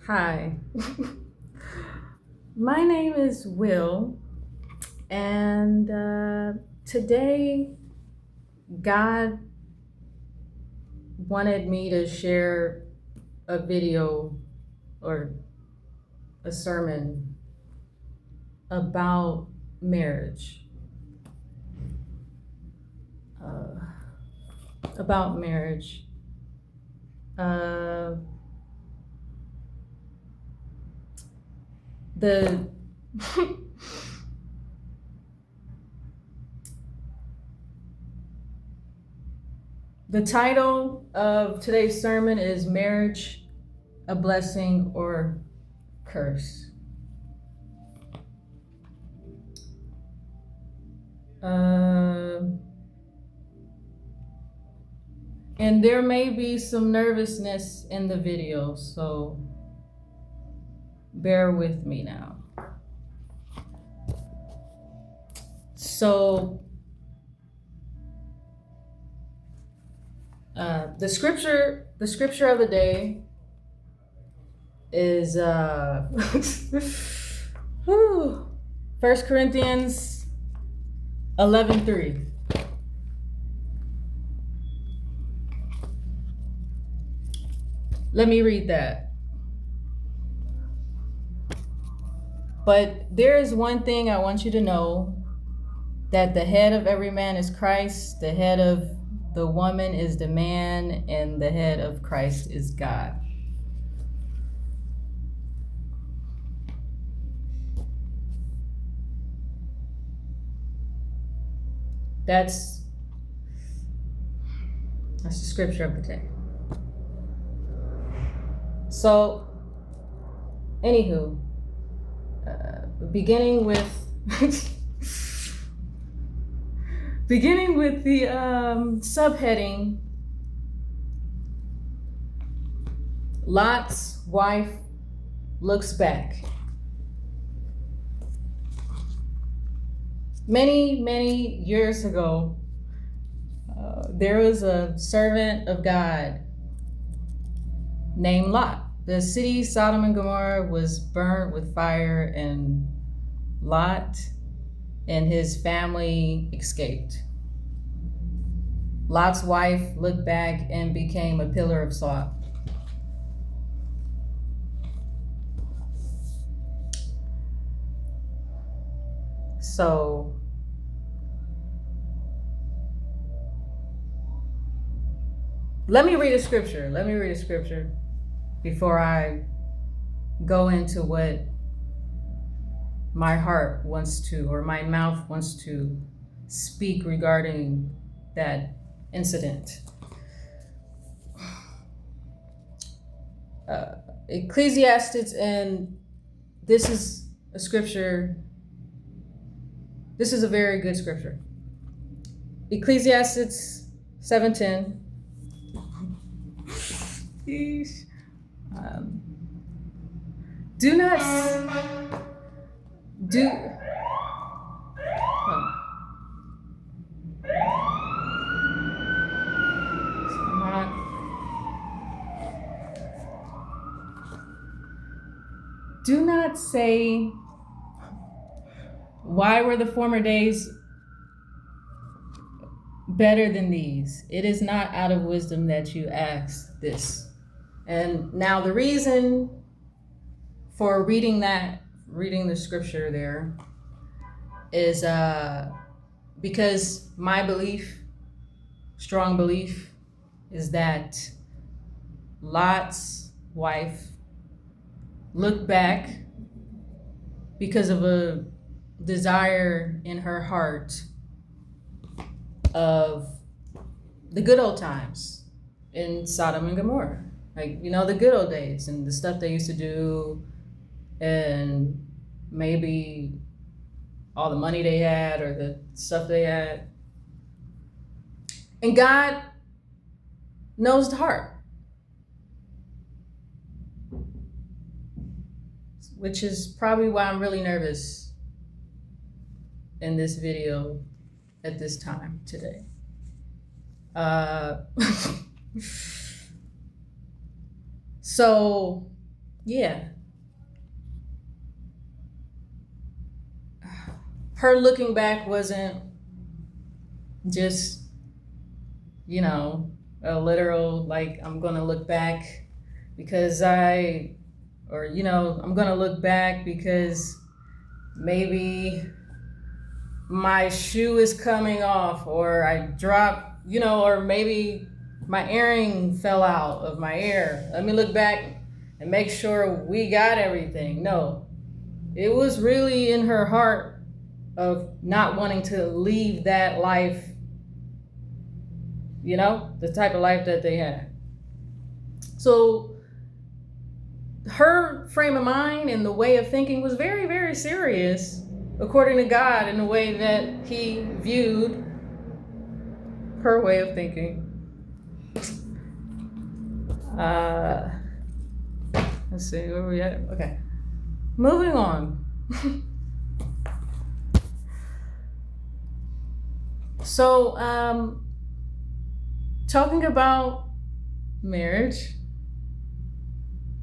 Hi, my name is Will, and today God wanted me to share a video or a sermon about marriage. Uh, about marriage. Uh, the the title of today's sermon is Marriage, a Blessing or Curse. Uh, and there may be some nervousness in the video, so bear with me now. So, the scripture of the day is 1 Corinthians 11:3. Let me read that. But there is one thing I want you to know, that the head of every man is Christ, the head of the woman is the man, and the head of Christ is God. That's the scripture of the day. So, anywho, beginning with the subheading, Lot's wife looks back. Many years ago, there was a servant of God named Lot. The city Sodom and Gomorrah was burned with fire, and Lot and his family escaped. Lot's wife looked back and became a pillar of salt. So, let me read a scripture. Before I go into what my heart wants to, or my mouth wants to speak regarding that incident. Ecclesiastes, and this is a scripture. This is a very good scripture. Ecclesiastes 7:10. Do not do. Oh. Do not say, why were the former days better than these? It is not out of wisdom that you ask this. And now the reason for reading the scripture there is because my belief, strong belief, is that Lot's wife looked back because of a desire in her heart of the good old times in Sodom and Gomorrah. Like, the good old days and the stuff they used to do, and maybe all the money they had or the stuff they had. And God knows the heart, which is probably why I'm really nervous in this video at this time today. So Yeah, her looking back wasn't just, you know, a literal, like, I'm gonna look back because I'm gonna look back because maybe my shoe is coming off, or I dropped, or maybe my earring fell out of my ear. Let me look back and make sure we got everything. No, it was really in her heart of not wanting to leave that life, the type of life that they had. So her frame of mind and the way of thinking was very, very serious, according to God, in the way that He viewed her way of thinking. Uh, let's see, where we at? Okay. Moving on. So, talking about marriage,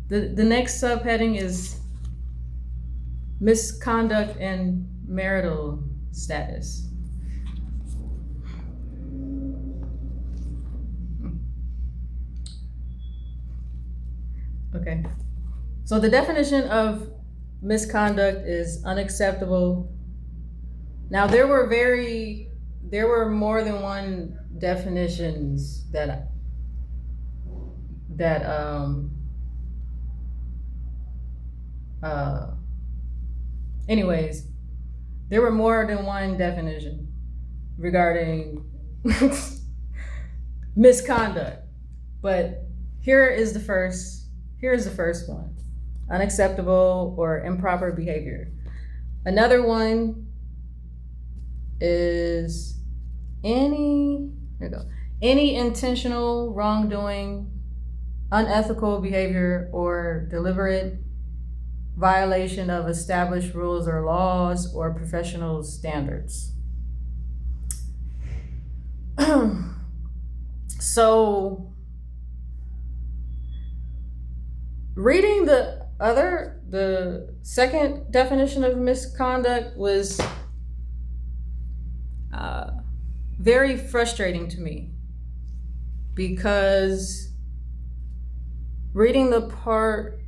the next subheading is misconduct and marital status. Okay. So the definition of misconduct is unacceptable. Now there were more than one definitions that uh anyways, there were more than one definition regarding misconduct. But here's the first one. Unacceptable or improper behavior. Another one is any intentional wrongdoing, unethical behavior, or deliberate violation of established rules or laws or professional standards. So reading the second definition of misconduct was very frustrating to me, because reading the part,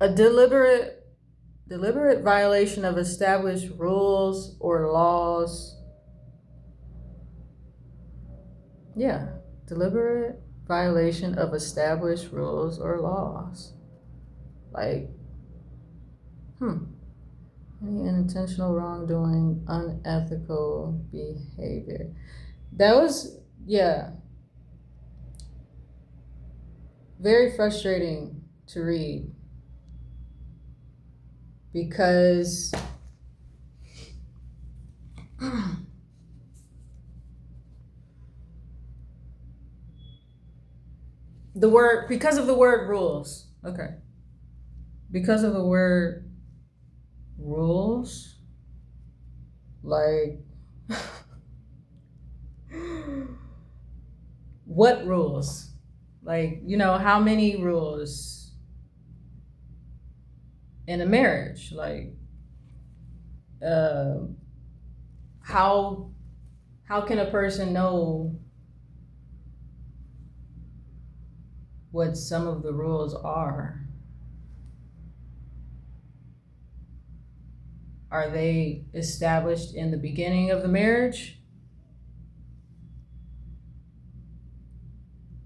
a deliberate violation of established rules or laws. Yeah, deliberate violation of established rules or laws. Like, any intentional wrongdoing, unethical behavior. That was, very frustrating to read, because because of the word rules. Okay. Because of the word rules, like, what rules? Like, how many rules in a marriage? Like, how can a person know what some of the rules are? Are they established in the beginning of the marriage?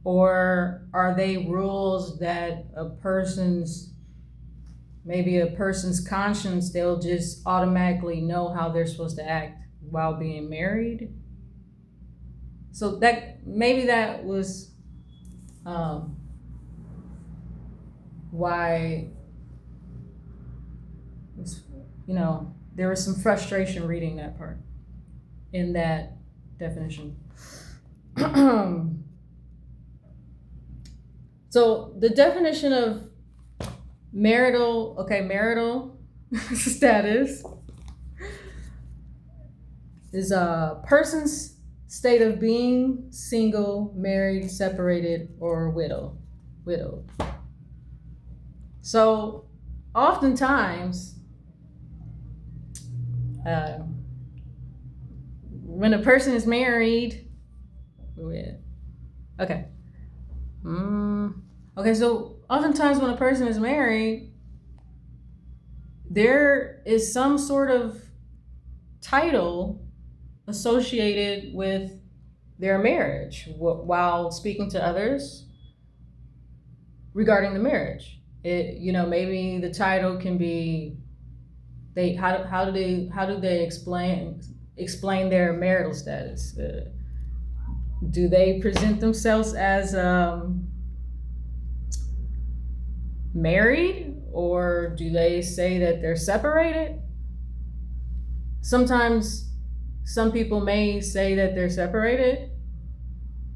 Or are they rules that maybe a person's conscience, they'll just automatically know how they're supposed to act while being married? So that was why, there was some frustration reading that part in that definition. So the definition of marital status is a person's state of being single, married, separated, or widow. widowed. So oftentimes, uh, when a person is married, okay. Okay, so oftentimes when a person is married, there is some sort of title associated with their marriage while speaking to others regarding the marriage. Maybe the title can be how do they explain their marital status? Do they present themselves as married, or do they say that they're separated? Sometimes some people may say that they're separated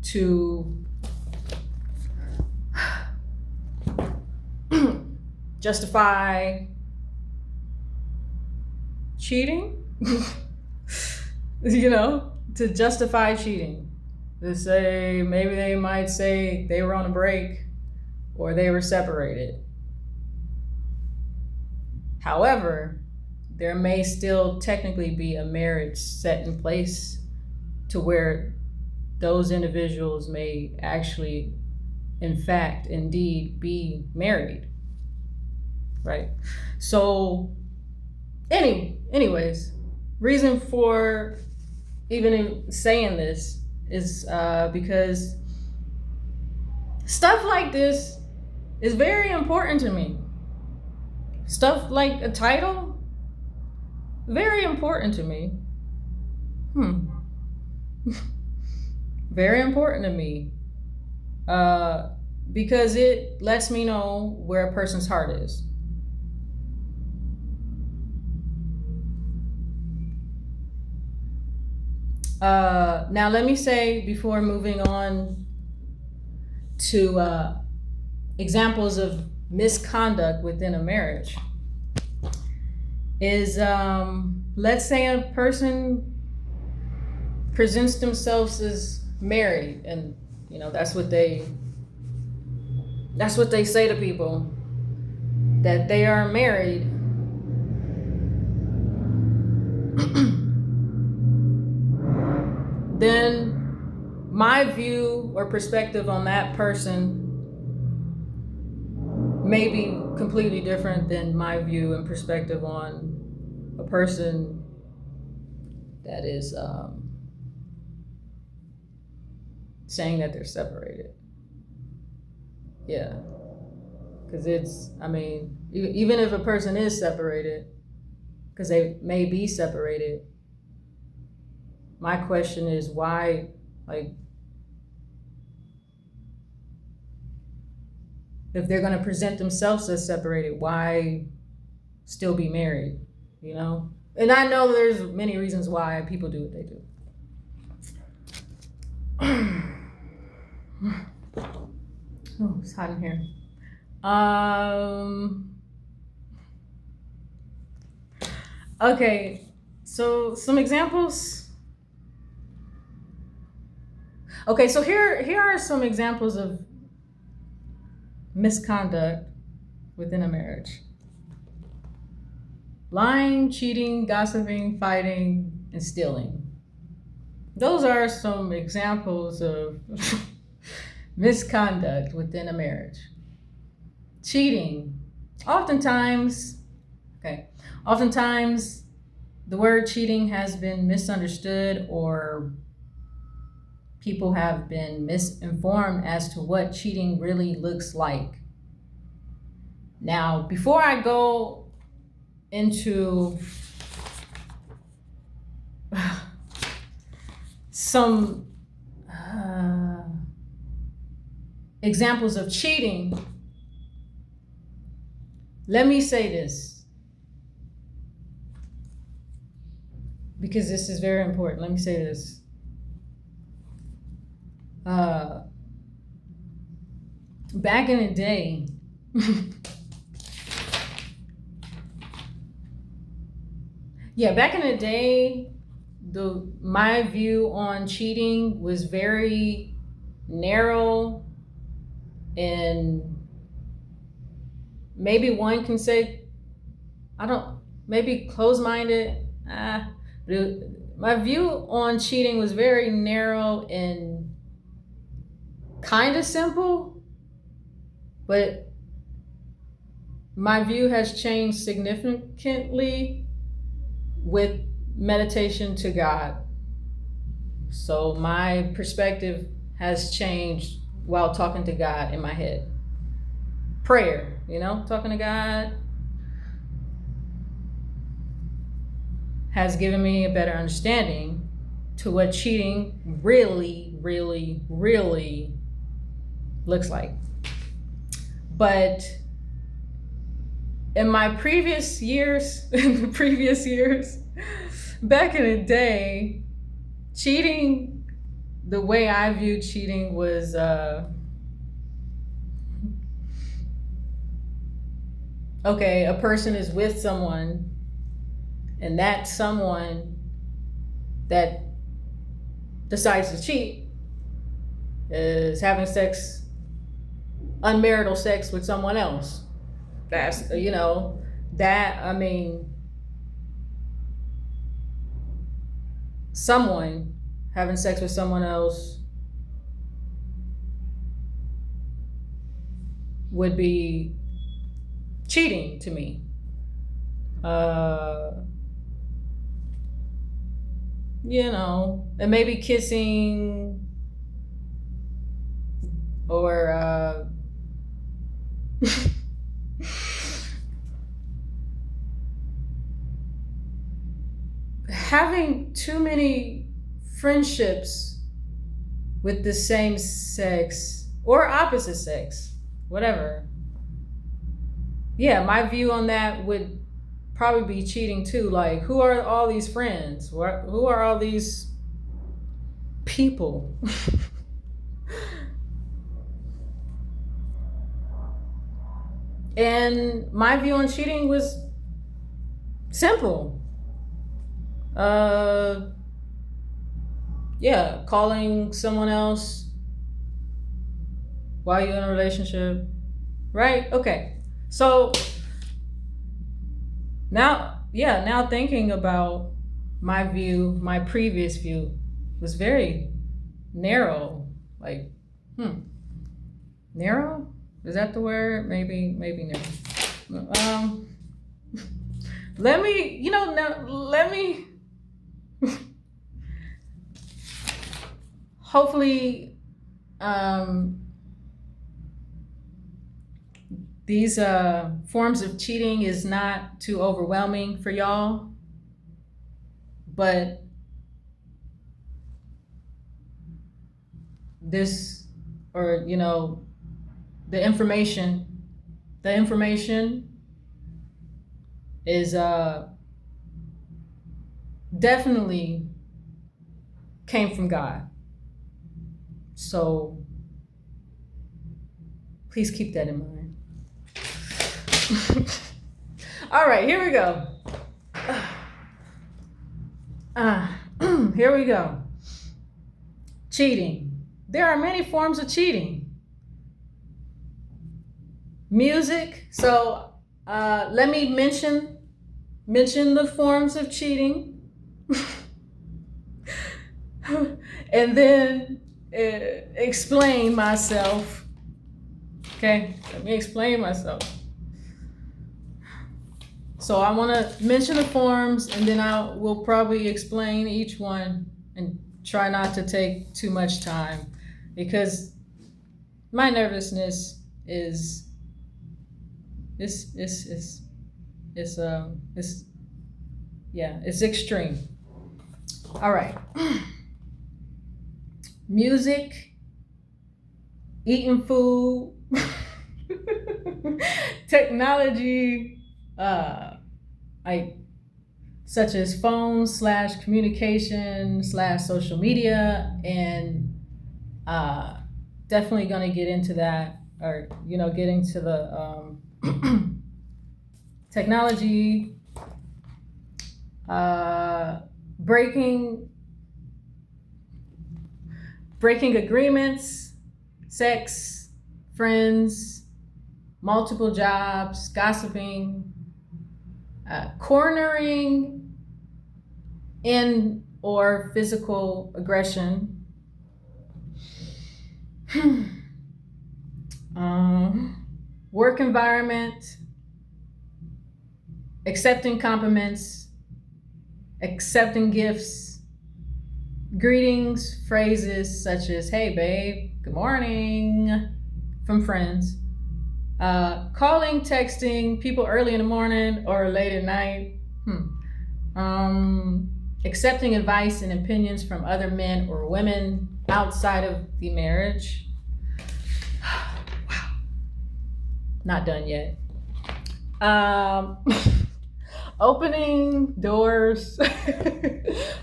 to justify cheating, to justify cheating. Maybe they might say they were on a break or they were separated. However, there may still technically be a marriage set in place to where those individuals may actually, in fact, indeed be married, right? So, anyways, reason for even saying this is because stuff like this is very important to me. Stuff like a title, very important to me. Very important to me. Because it lets me know where a person's heart is. Now, let me say, before moving on to examples of misconduct within a marriage, is let's say a person presents themselves as married, and that's what they say to people, that they are married. Then my view or perspective on that person may be completely different than my view and perspective on a person that is saying that they're separated. Yeah. Because even if a person is separated, because they may be separated, my question is why, if they're going to present themselves as separated, why still be married, And I know there's many reasons why people do what they do. Oh, it's hot in here. Okay, so some examples. Okay, so here are some examples of misconduct within a marriage: lying, cheating, gossiping, fighting, and stealing. Those are some examples of misconduct within a marriage. Cheating. Oftentimes, the word cheating has been misunderstood, or people have been misinformed as to what cheating really looks like. Now, before I go into some examples of cheating, let me say this, because this is very important. Let me say this. Back in the day, my view on cheating was very narrow And maybe one can say, I don't, maybe close minded. My view on cheating was very narrow and kind of simple, but my view has changed significantly with meditation to God. So my perspective has changed while talking to God in my head. Prayer, talking to God has given me a better understanding to what cheating really, really, really looks like. But in my previous years, back in the day, cheating, the way I viewed cheating was okay, a person is with someone, and that someone that decides to cheat is having sex, unmarital sex with someone else. That's, I mean, someone having sex with someone else would be cheating to me. And maybe kissing or having too many friendships with the same sex or opposite sex, whatever. Yeah, my view on that would probably be cheating too. Like, who are all these friends? Who are all these people? And my view on cheating was simple. Yeah, calling someone else while you're in a relationship, right? Okay. So now thinking about my view, my previous view was very narrow. Like, narrow? Is that the word? Maybe narrow. Let me, now let me hopefully these forms of cheating is not too overwhelming for y'all, but this, or the information is definitely came from God. So please keep that in mind. All right, here we go. Here we go. Cheating. There are many forms of cheating. Music. So let me mention the forms of cheating, and then explain myself. Okay, let me explain myself. So I want to mention the forms, and then I will probably explain each one and try not to take too much time, because my nervousness is it's extreme. All right. Music, eating food, technology, like such as phones / communication / social media, and definitely gonna get into that, or get into the technology, breaking agreements, sex, friends, multiple jobs, gossiping, cornering, and or physical aggression, work environment, accepting compliments, accepting gifts, greetings, phrases such as, hey babe, good morning, from friends, calling, texting people early in the morning or late at night, accepting advice and opinions from other men or women outside of the marriage. Wow, not done yet. Opening doors.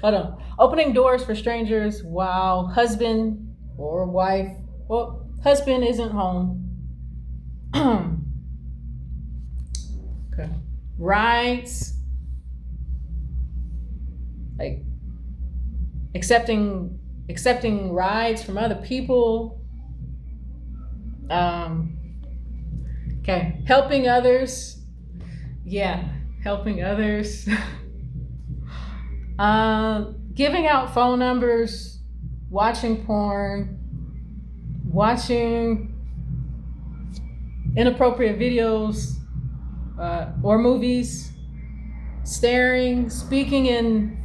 Hold on. Opening doors for strangers while husband or wife, well, husband isn't home. Okay. Rights, like accepting rides from other people. Okay, helping others. Yeah, helping others. Giving out phone numbers, watching porn, watching inappropriate videos or movies, staring, speaking in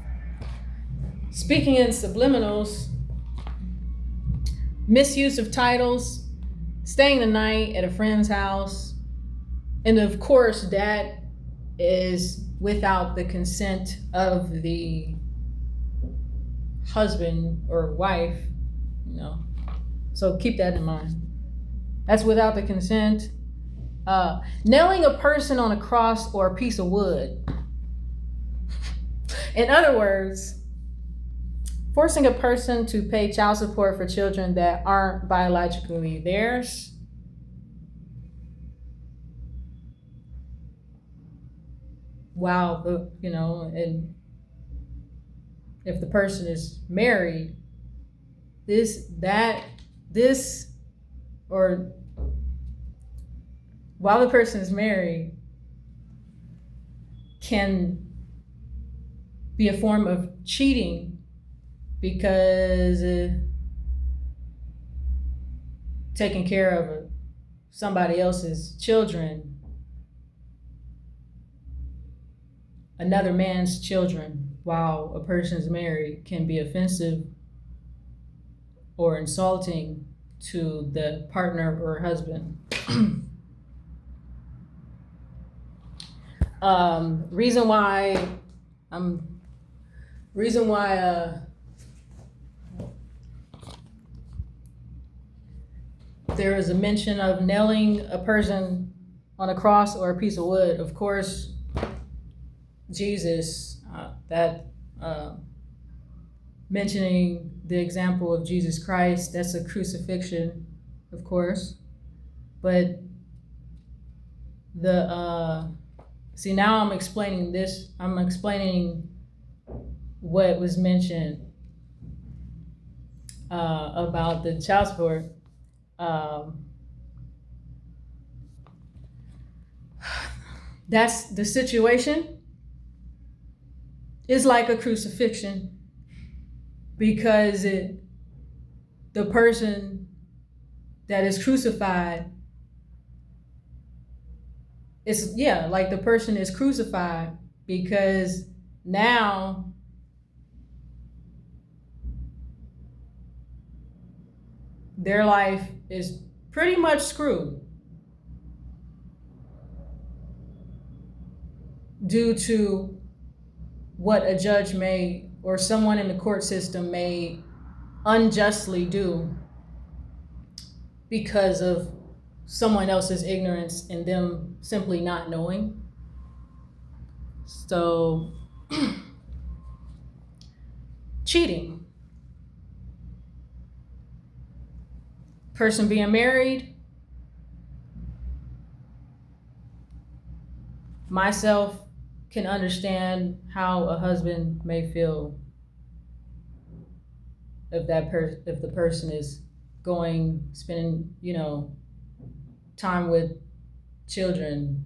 subliminals, misuse of titles, staying the night at a friend's house, and of course that is without the consent of the husband or wife, so keep that in mind. That's without the consent. Nailing a person on a cross or a piece of wood. In other words, forcing a person to pay child support for children that aren't biologically theirs. Wow, and if the person is married, or while the person is married, can be a form of cheating because taking care of somebody else's children, another man's children, while a person's married, can be offensive or insulting to the partner or husband. Reason why there is a mention of nailing a person on a cross or a piece of wood. Of course, Jesus, mentioning the example of Jesus Christ, that's a crucifixion, of course. But now I'm explaining what was mentioned about the child support. That's the situation is like a crucifixion, because the person that is crucified like the person is crucified because now their life is pretty much screwed due to what a judge may or someone in the court system may unjustly do because of someone else's ignorance and them simply not knowing. So, cheating. Person being married, myself can understand how a husband may feel if the person is spending time with children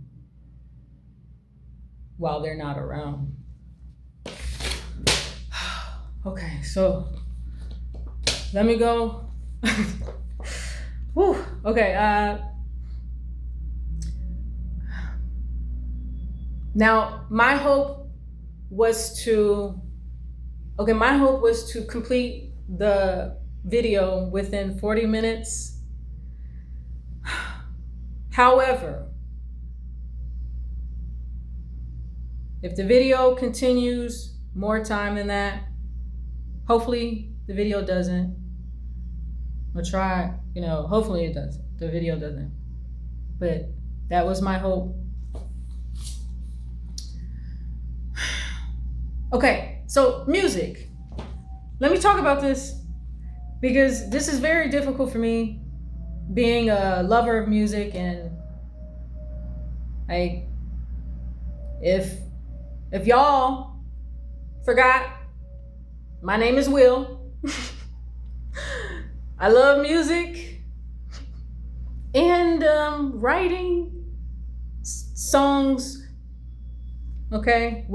while they're not around. Okay, so let me go. Whew. Okay. Now my hope was to. Okay, my hope was to complete the video within 40 minutes. However, if the video continues more time than that, hopefully the video doesn't. I'll try, hopefully it does. The video doesn't. But that was my hope. Okay, so music. Let me talk about this because this is very difficult for me, being a lover of music, and like if y'all forgot, my name is Will. I love music and writing songs. Okay,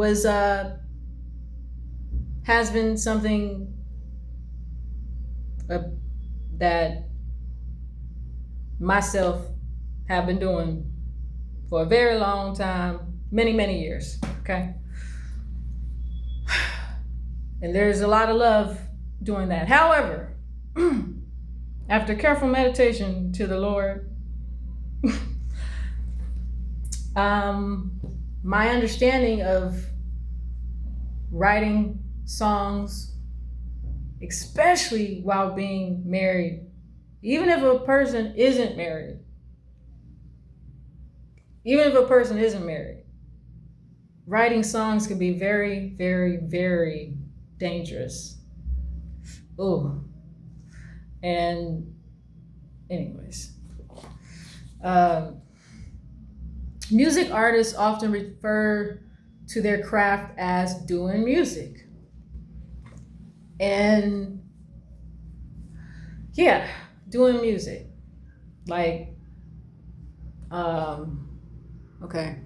has been something that myself have been doing for a very long time, many years. Okay, and there's a lot of love doing that. However, after careful meditation to the Lord, my understanding of writing songs, especially while being married, even if a person isn't married, writing songs can be very, very, very dangerous. Oh, and anyways, music artists often refer to their craft as doing music. And yeah, doing music. Like, okay,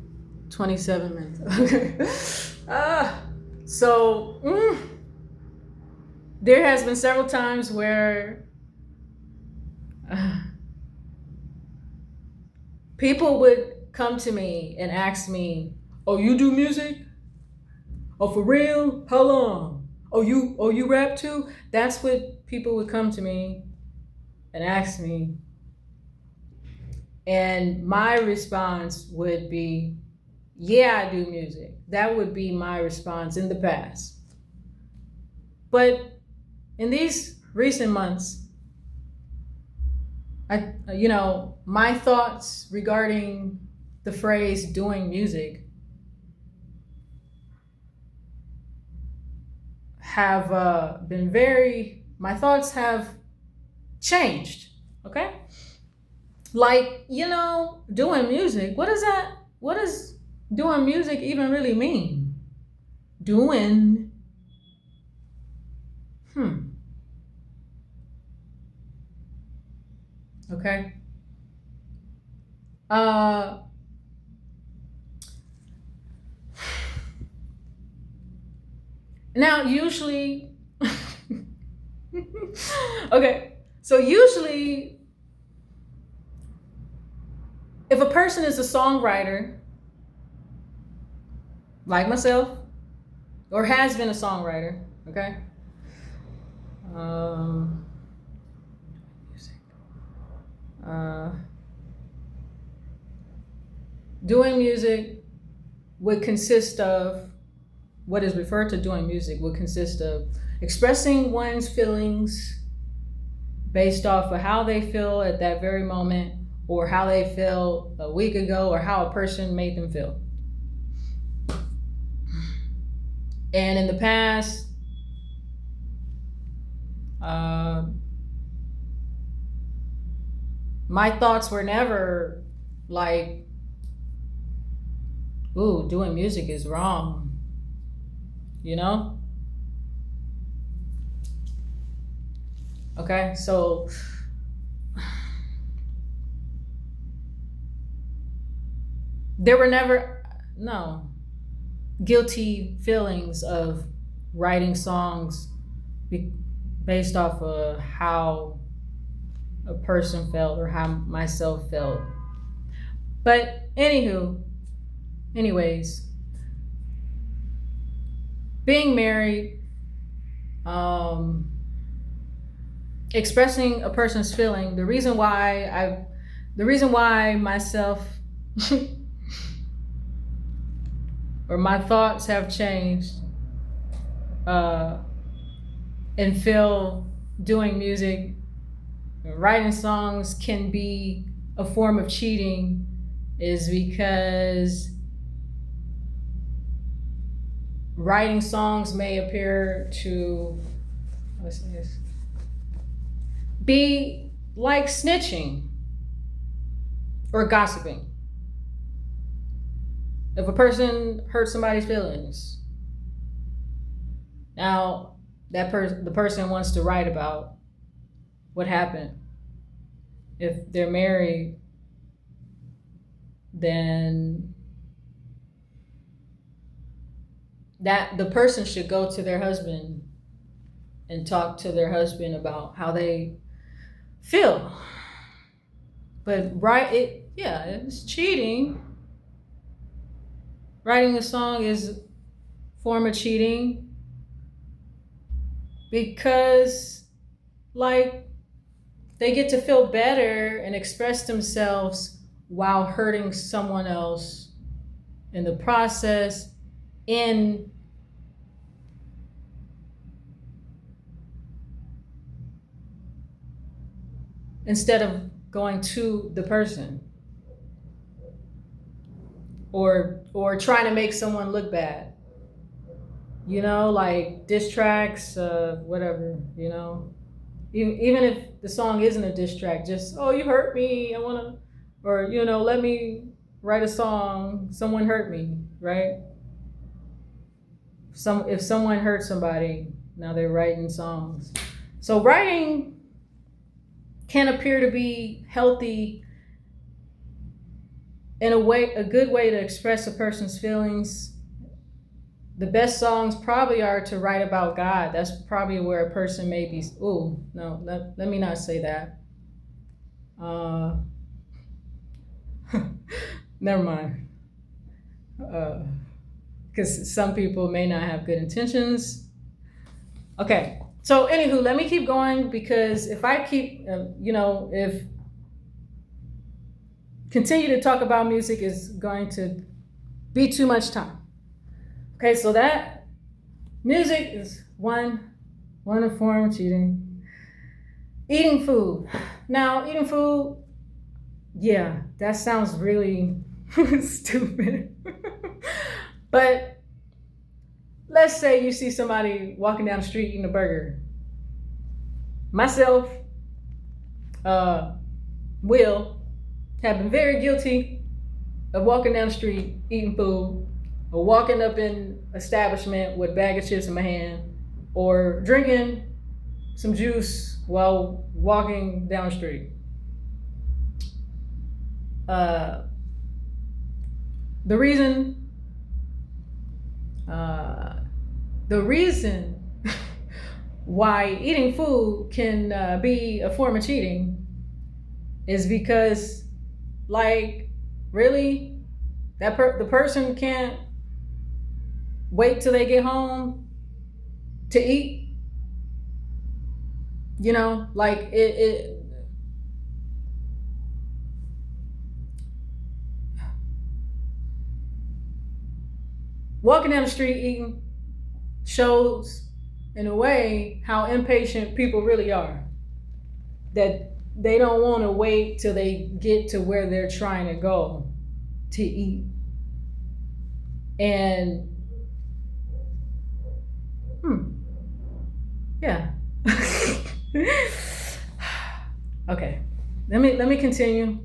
27 minutes. Okay. So, there has been several times where people would come to me and ask me, "Oh, you do music? Oh, for real? How long? Oh, you rap too?" That's what people would come to me and ask me. And my response would be, "Yeah, I do music." That would be my response in the past. But in these recent months, my thoughts regarding the phrase doing music have my thoughts have changed. Okay? Like, doing music, what does doing music even really mean? Doing, okay. Now usually okay, so usually if a person is a songwriter like myself, or has been a songwriter, okay, doing music would consist of what is referred to doing music would consist of expressing one's feelings based off of how they feel at that very moment, or how they feel a week ago, or how a person made them feel. And in the past, my thoughts were never like, "Ooh, doing music is wrong," Okay, so there were never, no, guilty feelings of writing songs be, based off of how a person felt or how myself felt. But anyways, being married, um, expressing a person's feeling, the reason why myself or my thoughts have changed, uh, and feel doing music, writing songs can be a form of cheating is because writing songs may appear to, what's this, be like snitching or gossiping. If a person hurts somebody's feelings, now the person wants to write about what happened. If they're married, then that the person should go to their husband and talk to their husband about how they feel. But it's cheating. Writing a song is a form of cheating because, like, they get to feel better and express themselves while hurting someone else in the process, in instead of going to the person or trying to make someone look bad. Like diss tracks, whatever, even if the song isn't a diss track, just, oh, you hurt me, I want to, or let me write a song, someone hurt me, right? If someone hurt somebody, now they're writing songs. So writing can appear to be healthy in a good way to express a person's feelings. The best songs probably are to write about God. That's probably where a person may be. Oh, no, let me not say that. Never mind. Because some people may not have good intentions. Okay, so anywho, let me keep going, because if I keep, if continue to talk about music is going to be too much time. Okay, so that music is one form of cheating. Eating food. Now, eating food, yeah, that sounds really stupid. But let's say you see somebody walking down the street eating a burger. Myself, Will, have been very guilty of walking down the street eating food, or walking up in establishment with a bag of chips in my hand, or drinking some juice while walking down the street. The reason why eating food can be a form of cheating is because, like, really, the person can't wait till they get home to eat. Like it walking down the street eating shows in a way how impatient people really are, that they don't want to wait till they get to where they're trying to go to eat. And yeah. Okay, let me continue.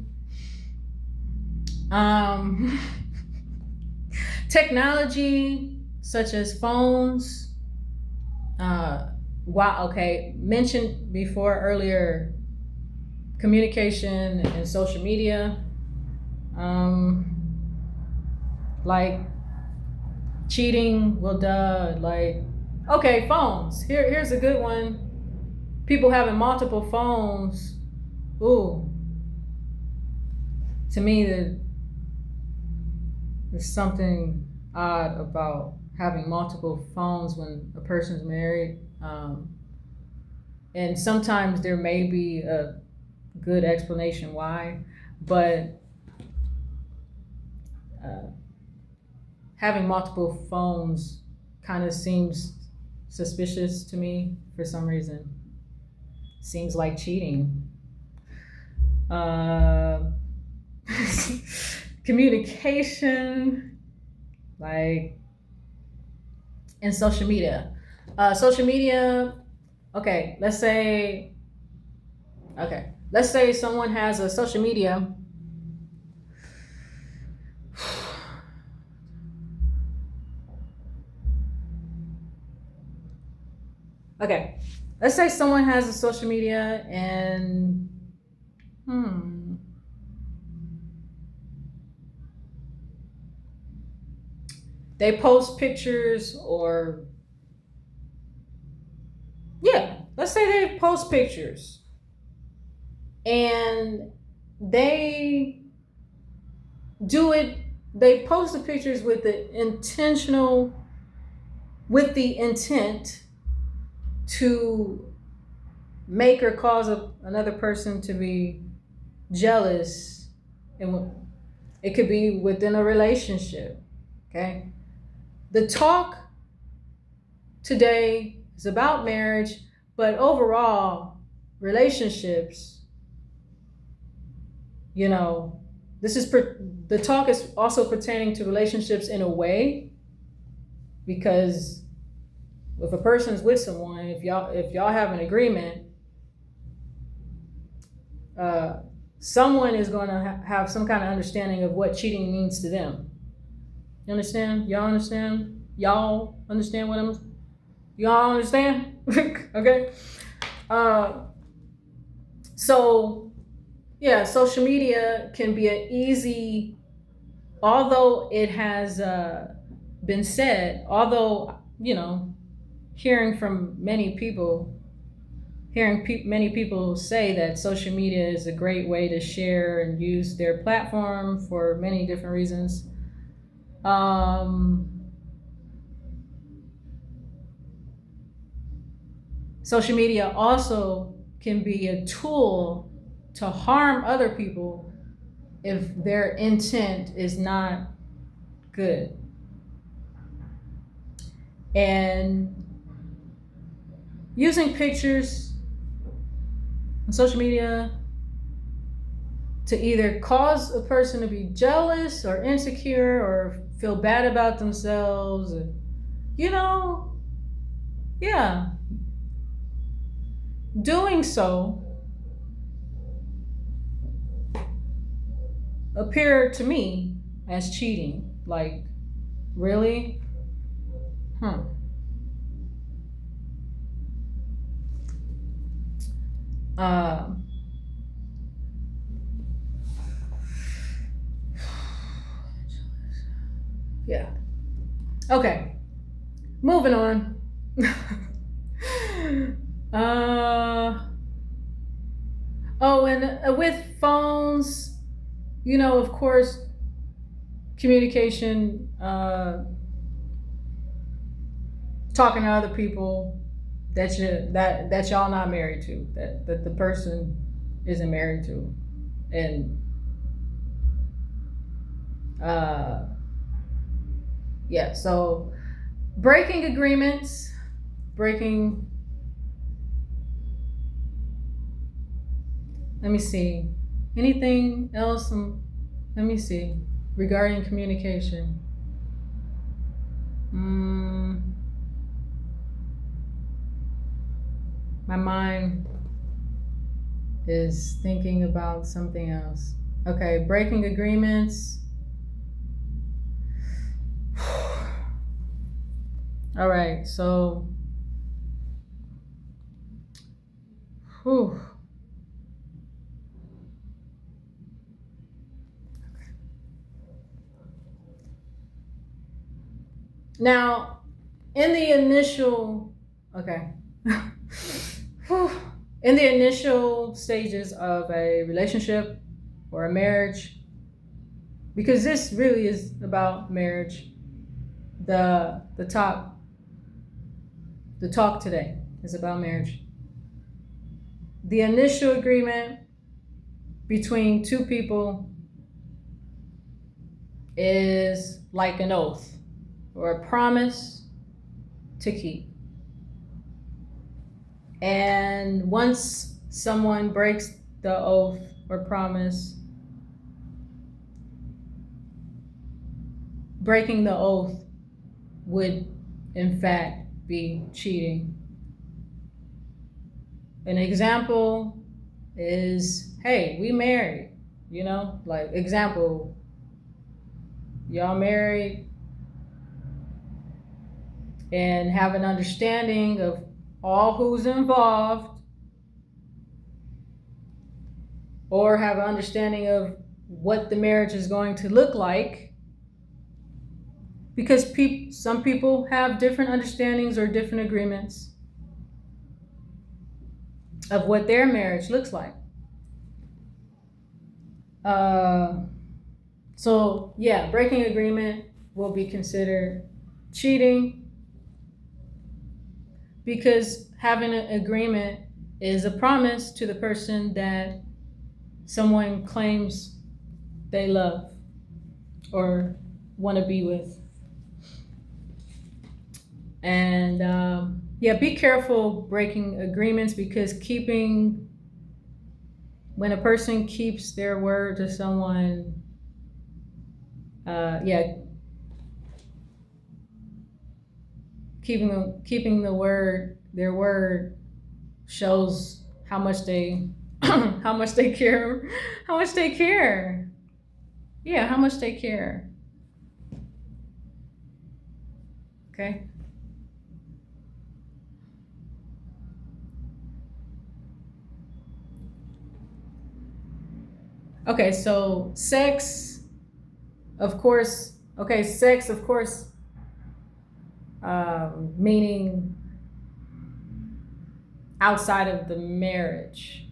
Technology such as phones, mentioned before earlier, communication and social media. Like cheating, well, duh. Like, okay, phones. Here's a good one. People having multiple phones. Ooh, to me, there's something odd about having multiple phones when a person's married. And sometimes there may be a good explanation why, but uh, having multiple phones kind of seems suspicious to me for some reason. Seems like cheating. Uh, communication, like in social media. Social media, okay, let's say someone has a social media. Okay, let's say someone has a social media and hmm, they post pictures or yeah, let's say they post pictures and they do it. They post the pictures with the intent to make or cause another person to be jealous, and it could be within a relationship. Okay, the talk today is about marriage, but overall relationships, you know, the talk is also pertaining to relationships in a way, because if a person's with someone, if y'all have an agreement, uh, someone is going to have some kind of understanding of what cheating means to them. You understand? Y'all understand? Y'all understand what I'm? Y'all understand? Okay. Uh, so yeah, social media can be an easy, although it has been said, although hearing from many people, many people say that social media is a great way to share and use their platform for many different reasons. Um, Social media also can be a tool to harm other people if their intent is not good. And using pictures on social media to either cause a person to be jealous or insecure or feel bad about themselves, you know, yeah, doing so appear to me as cheating. Like, really? Hmm. Uh, yeah. Okay. Moving on. uh, oh, and with phones, of course, communication, talking to other people that y'all not married to, that the person isn't married to, and uh, yeah. So breaking agreements, breaking. Let me see. Anything else? Let me see. Regarding communication. Mm, my mind is thinking about something else. Okay, breaking agreements. All right, so, whew. Now, in the initial, okay, in the initial stages of a relationship or a marriage, because this really is about marriage, the talk the talk today is about marriage. The initial agreement between two people is like an oath or a promise to keep. And once someone breaks the oath or promise, breaking the oath would, in fact, be cheating. An example is, hey, we married, like example, y'all married and have an understanding of all who's involved, or have an understanding of what the marriage is going to look like, because some people have different understandings or different agreements of what their marriage looks like. So yeah, breaking agreement will be considered cheating, because having an agreement is a promise to the person that someone claims they love or want to be with. And yeah, be careful breaking agreements, because when a person keeps their word to someone, yeah, keeping their word shows how much they how much they care, Yeah, how much they care. Okay. Okay, so sex, of course. Okay, sex, of course, meaning outside of the marriage,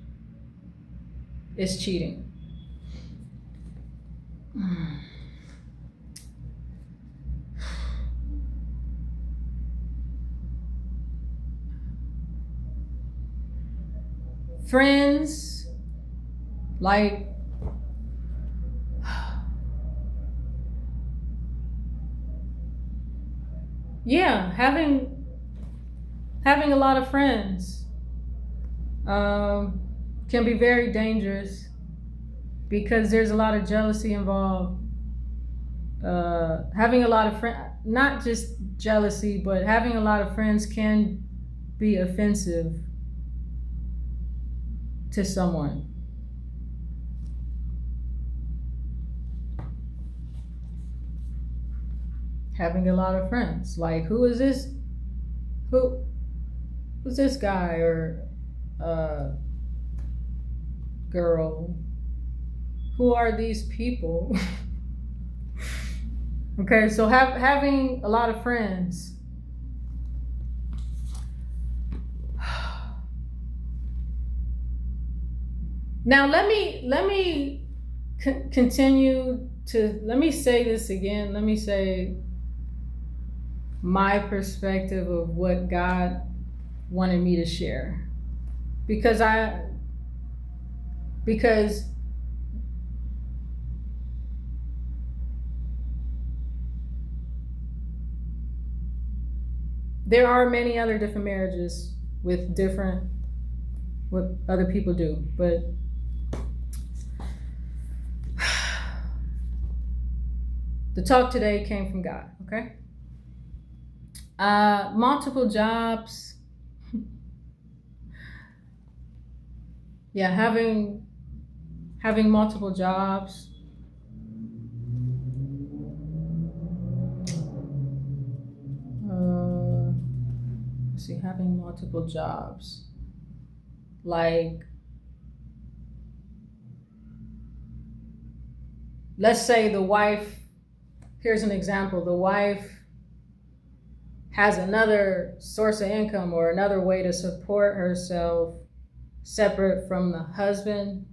is cheating. Friends, like, yeah, having a lot of friends can be very dangerous, because there's a lot of jealousy involved. Having a lot of friends, not just jealousy, but having a lot of friends can be offensive to someone. Having a lot of friends, like, who's this guy or girl? Who are these people? Okay, so having a lot of friends. Now let me continue to, let me say this again. Let me say my perspective of what God wanted me to share, because there are many other different marriages with what other people do, but the talk today came from God. Okay. Multiple jobs. Yeah, having multiple jobs. Let's see, having multiple jobs. Like, let's say the wife, here's an example. The wife has another source of income or another way to support herself separate from the husband,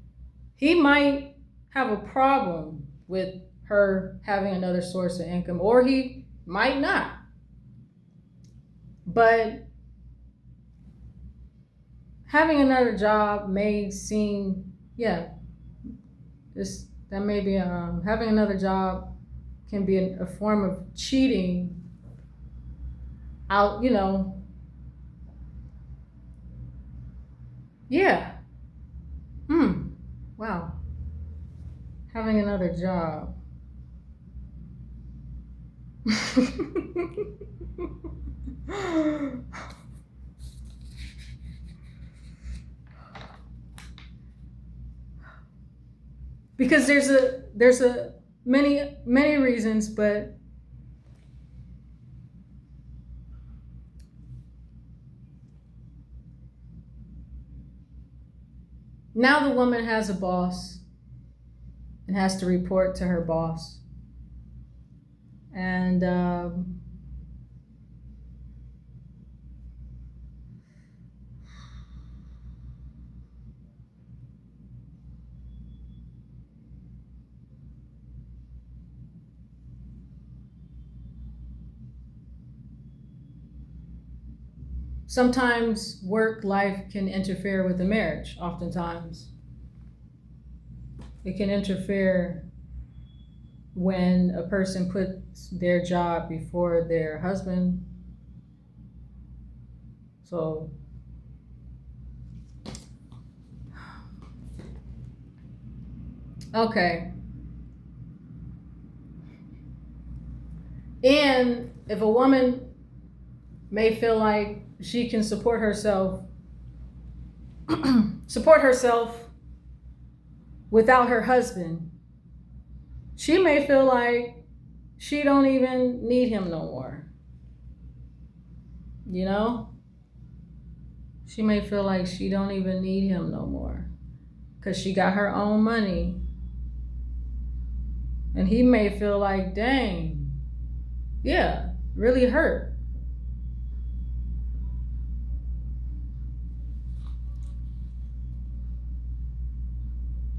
he might have a problem with her having another source of income, or he might not. But having another job may seem, yeah, that may be, having another job can be a form of cheating out, yeah. Wow. Having another job. Because there's a many reasons, but now the woman has a boss and has to report to her boss. And sometimes work life can interfere with the marriage. Oftentimes it can interfere when a person puts their job before their husband. So okay. And if a woman may feel like she can support herself without her husband, she may feel like she don't even need him no more. She may feel like she don't even need him no more because she got her own money. And he may feel like, dang, yeah, really hurt.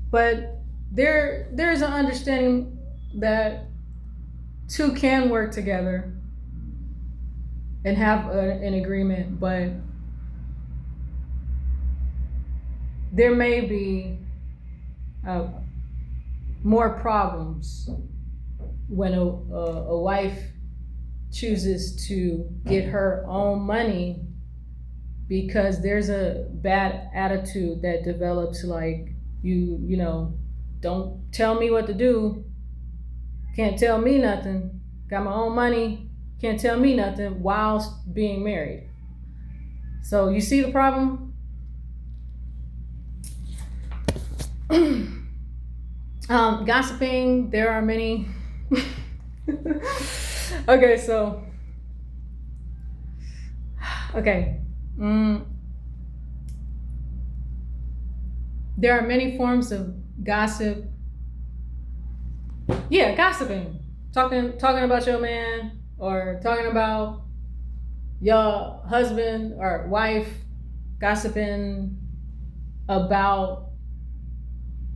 But there's an understanding that two can work together and have an agreement, but there may be more problems when a wife chooses to get her own money because there's a bad attitude that develops, like don't tell me what to do, can't tell me nothing, got my own money, can't tell me nothing, whilst being married. So you see the problem? Gossiping, there are many. Okay, so okay. There are many forms of gossip. Yeah, gossiping. Talking about your man, or talking about your husband or wife, gossiping about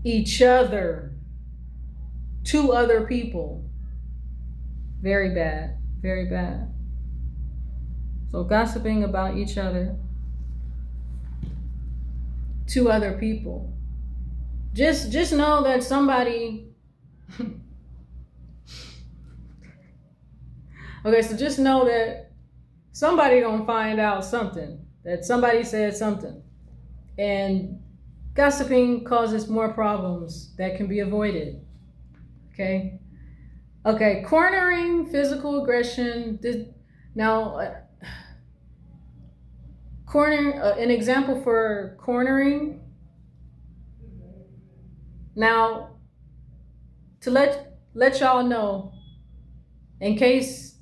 each other to other people. Very bad. Very bad. So gossiping about each other to other people. Just know that somebody okay, so just know that somebody gonna find out something, that somebody said something. And gossiping causes more problems that can be avoided. Okay? Okay, cornering, physical aggression. Now, cornering, an example for cornering. Now, to let y'all know, in case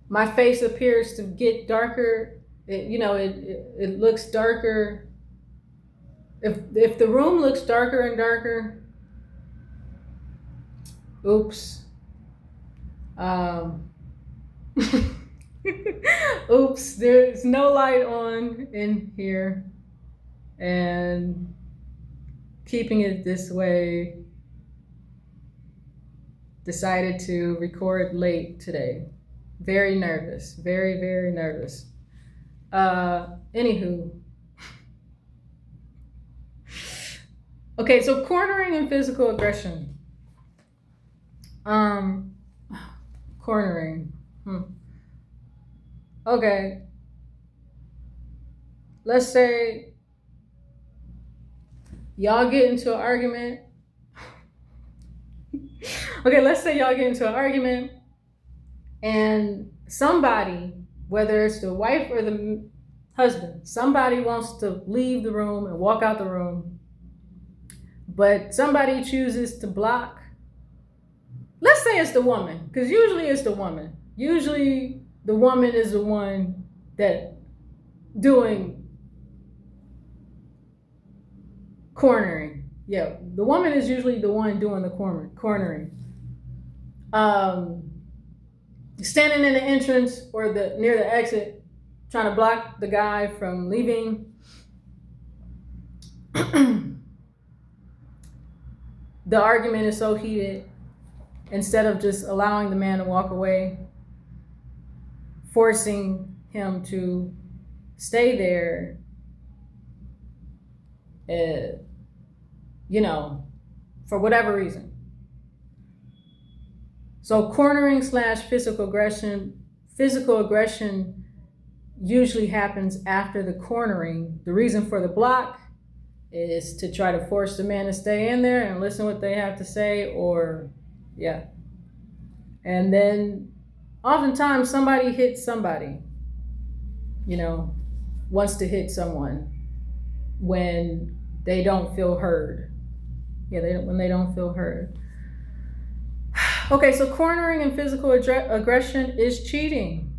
my face appears to get darker, it looks darker. If the room looks darker and darker, oops. Oops, there's no light on in here. And keeping it this way, decided to record late today. Very nervous, very, very nervous. Anywho. Okay, so cornering and physical aggression. Cornering. Okay. Let's say y'all get into an argument. Okay, let's say y'all get into an argument and somebody, whether it's the wife or the husband, somebody wants to leave the room and walk out the room, but somebody chooses to block. Let's say it's the woman, because usually it's the woman. Usually the woman is the one that doing cornering. Yeah, the woman is usually the one doing the cornering. Standing in the entrance or near the exit, trying to block the guy from leaving. The argument is so heated, instead of just allowing the man to walk away, forcing him to stay there, for whatever reason. So cornering / physical aggression. Physical aggression usually happens after the cornering. The reason for the block is to try to force the man to stay in there and listen what they have to say, and then oftentimes somebody hits somebody, wants to hit someone when they don't feel heard. When they don't feel heard. Okay, so cornering and physical aggression is cheating.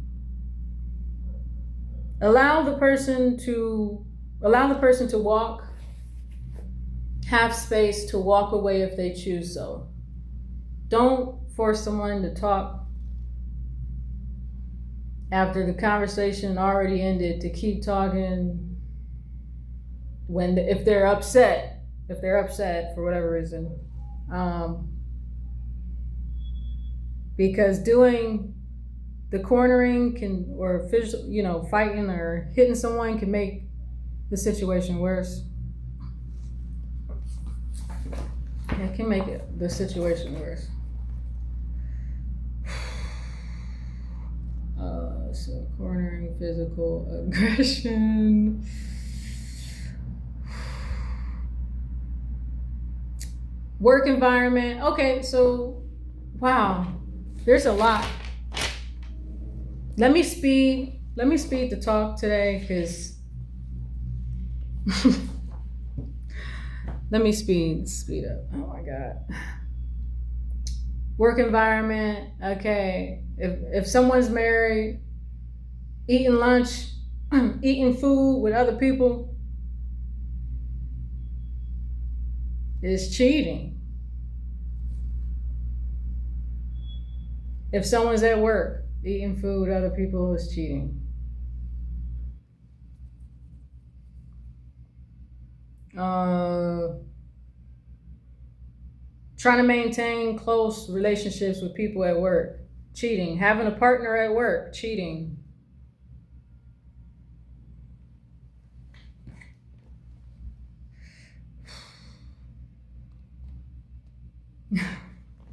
Allow the person to walk, have space to walk away if they choose so. Don't force someone to talk after the conversation already ended, to keep talking if they're upset for whatever reason. Because doing the cornering fighting or hitting someone can make the situation worse. It can make the situation worse. So cornering, physical aggression. Work environment. Okay, so wow, there's a lot. Let me speed the talk today, because let me speed up. Oh my God. Work environment. Okay, if someone's married, eating lunch, eating food with other people is cheating. If someone's at work, eating food with other people is cheating. Trying to maintain close relationships with people at work, cheating. Having a partner at work, cheating.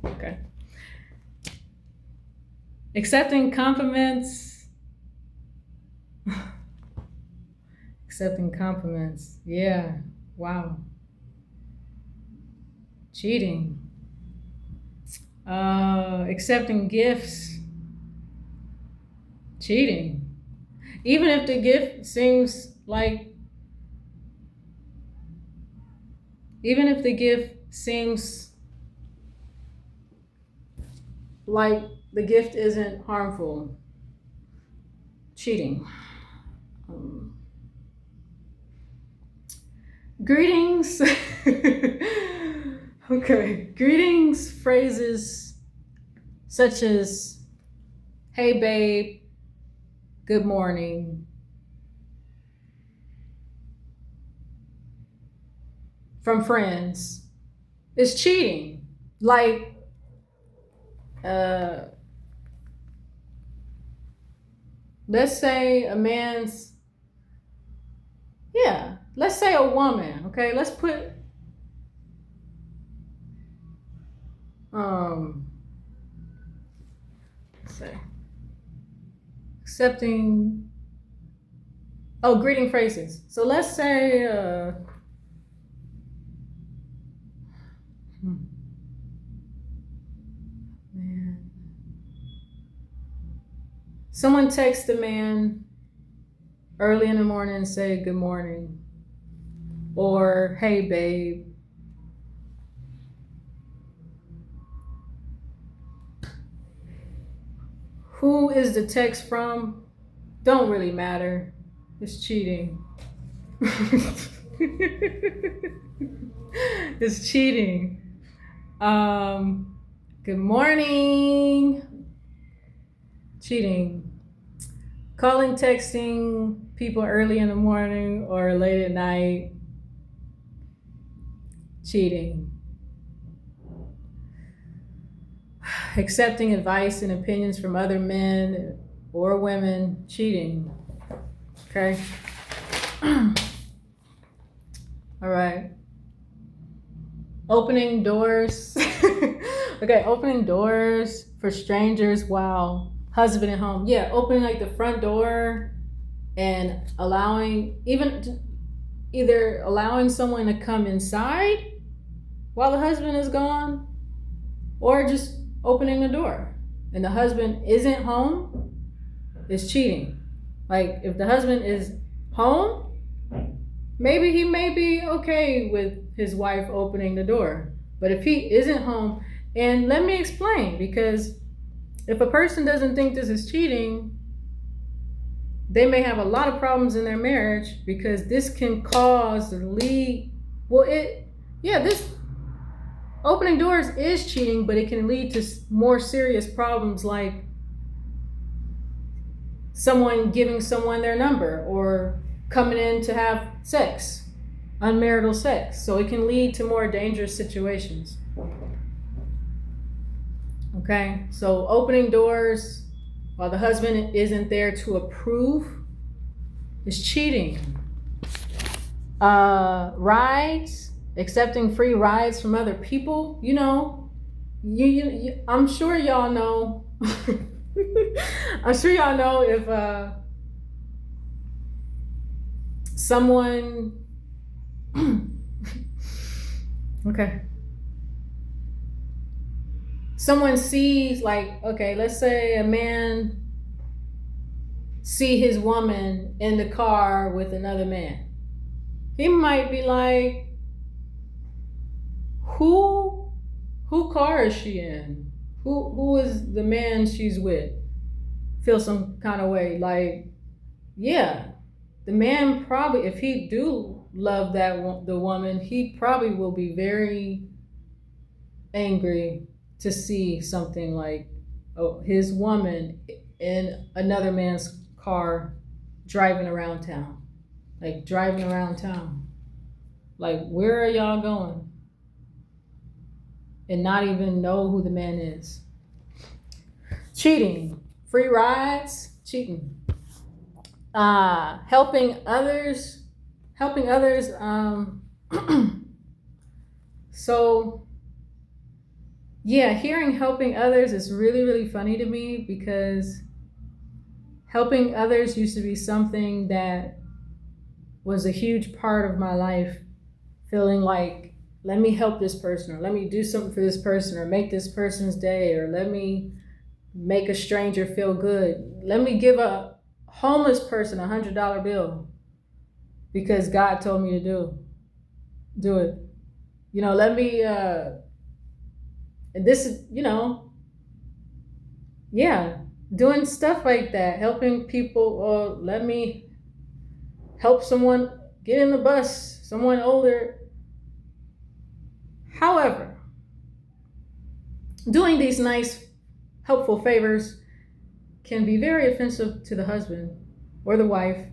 Okay. Accepting compliments. Accepting compliments. Yeah. Wow. Cheating. Accepting gifts. Cheating. Even if the gift seems like the gift isn't harmful. Cheating. Greetings. Okay. Greetings phrases such as hey babe, good morning from friends is cheating. Like, uh, let's say a man's, yeah, let's say a woman, okay? Let's put, um, let's say, accepting, oh, greeting phrases. So let's say, man, someone texts a man early in the morning and say good morning, or hey babe. Who is the text from? Don't really matter. It's cheating. It's cheating. Good morning. Cheating. Calling, texting people early in the morning or late at night. Cheating. Accepting advice and opinions from other men or women. Cheating. Okay. All right. Opening doors. Okay, opening doors for strangers while husband at home. Yeah, opening like the front door and allowing, even either allowing someone to come inside while the husband is gone, or just opening the door and the husband isn't home, is cheating. Like, if the husband is home, maybe he may be okay with his wife opening the door. But if he isn't home, and let me explain, because if a person doesn't think this is cheating, they may have a lot of problems in their marriage, because this can cause the lead. Well, this opening doors is cheating, but it can lead to more serious problems, like someone giving someone their number or coming in to have sex, unmarital sex. So it can lead to more dangerous situations. Okay, so opening doors while the husband isn't there to approve is cheating. Rides, accepting free rides from other people. You know, I'm sure y'all know. I'm sure y'all know if someone. Okay. Someone sees, like, okay, let's say a man see his woman in the car with another man. He might be like, who car is she in? Who is the man she's with? Feel some kind of way. Like, yeah, the man probably, if he do love the woman, he probably will be very angry to see something like, oh, his woman in another man's car driving around town. Like, driving around town. Like, where are y'all going? And not even know who the man is. Cheating. Free rides, cheating. Helping others. So, yeah, hearing helping others is really, really funny to me, because helping others used to be something that was a huge part of my life. Feeling like, let me help this person, or let me do something for this person, or make this person's day, or let me make a stranger feel good. Let me give a homeless person $100 bill because God told me to do it. You know, let me, and this is, yeah, doing stuff like that, helping people, or let me help someone get in the bus, someone older. However, doing these nice, helpful favors can be very offensive to the husband or the wife.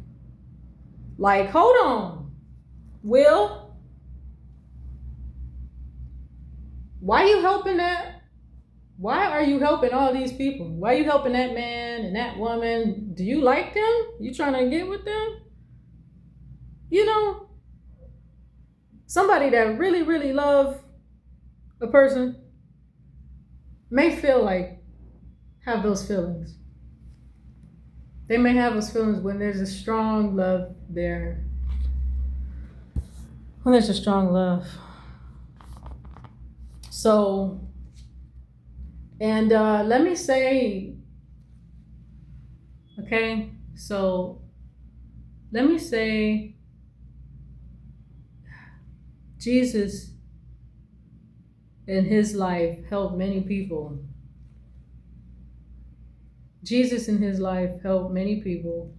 Like, hold on, Will, why are you helping that? Why are you helping all these people? Why are you helping that man and that woman? Do you like them? You trying to get with them? You know, somebody that really, really love a person may feel like have those feelings. They may have those feelings when there's a strong love there. When there's a strong love. So, and let me say, okay, so let me say, Jesus in his life helped many people. Jesus in his life helped many people.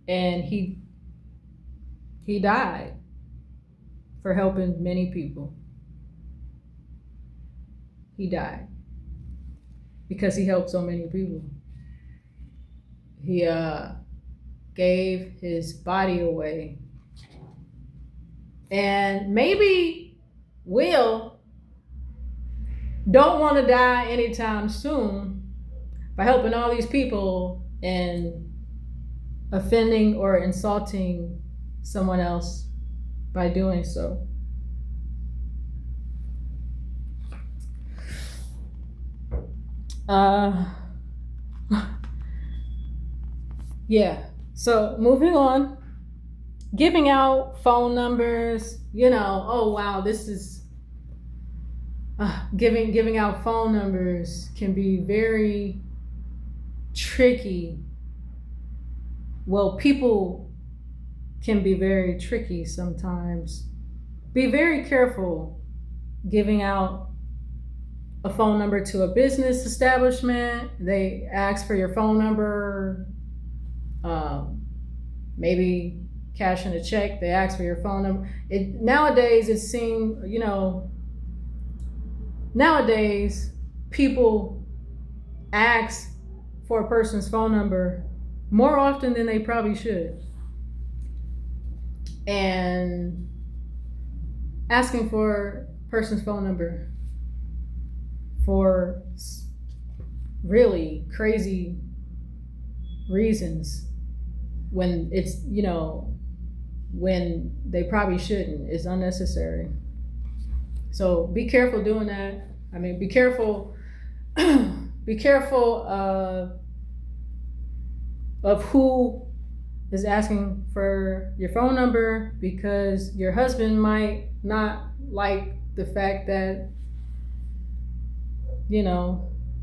And he died for helping many people. He died because he helped so many people. He gave his body away. And maybe Will don't want to die anytime soon by helping all these people and offending or insulting someone else by doing so. Yeah, so moving on. Giving out phone numbers, oh wow, this is giving out phone numbers can be very tricky. Well, people can be very tricky sometimes. Be very careful giving out a phone number to a business establishment. They ask for your phone number, maybe cashing a check, they ask for your phone number. Nowadays it seems, nowadays people ask for a person's phone number more often than they probably should. And asking for a person's phone number for really crazy reasons when it's, when they probably shouldn't, is unnecessary. So be careful doing that. I mean, be careful of who is asking for your phone number, because your husband might not like the fact that,